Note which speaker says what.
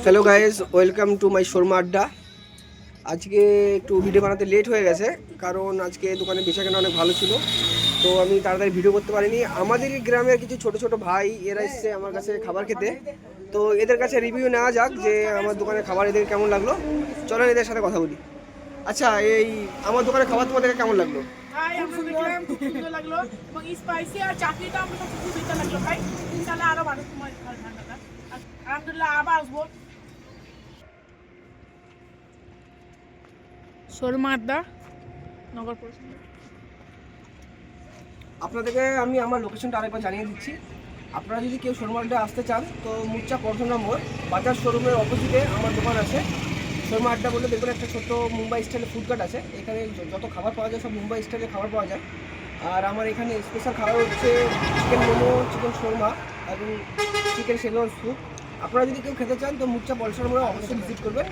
Speaker 1: Hello guys, welcome to my Sharma আড্ডা। আজকে একটু ভিডিও বানাতে লেট হয়ে গেছে, কারণ আজকে দোকানে বেচাকেনা অনেক ভালো ছিল, তো আমি তাড়াতাড়ি ভিডিও করতে পারিনি। আমাদের গ্রামের কিছু ছোট ছোট ভাই এরা এসছে আমার কাছে খাবার খেতে, তো এদের কাছে রিভিউ নেওয়া যাক যে আমার দোকানের খাবার এদের কেমন লাগলো। চলেন এদের সাথে কথা বলি। আচ্ছা, এই আমার দোকানের খাবার তোমাদের কেমন লাগলো?
Speaker 2: ভাই আমরা দেখলাম খুব সুন্দর লাগলো এবং স্পাইসি আর চাটনিটা আমার কাছে খুব ভালো লাগলো ভাই। ইনশাআল্লাহ আরো ভালো সময় ঠান্ডাটা আলহামদুলিল্লাহ আবার আসবো। শর্মা আড্ডা, নগর পরিষদ।
Speaker 1: আপনাদেরকে আমি আমার লোকেশনটা আরেকবার জানিয়ে দিচ্ছি। আপনারা যদি কেউ শর্মা আড্ডা আসতে চান তো মুচ্চা পরশনা মোড় বাজার শোরুমের অপোজিটে আমার দোকান আছে। শর্মা আড্ডা বলে দেখবেন একটা ছোট্ট মুম্বাই স্টাইলের ফুড কার্ট আছে। এখানে যত খাবার পাওয়া যায় সব মুম্বাই স্টাইলের খাবার পাওয়া যায়। আর আমার এখানে স্পেশাল খাবার হচ্ছে চিকেন মোমো, চিকেন শর্মা এবং চিকেন শেজওয়ান স্যুপ। আপনারা যদি কেউ খেতে চান তো মুচ্চা পরশনা মোড়ে অবশ্যই ভিজিট করবেন।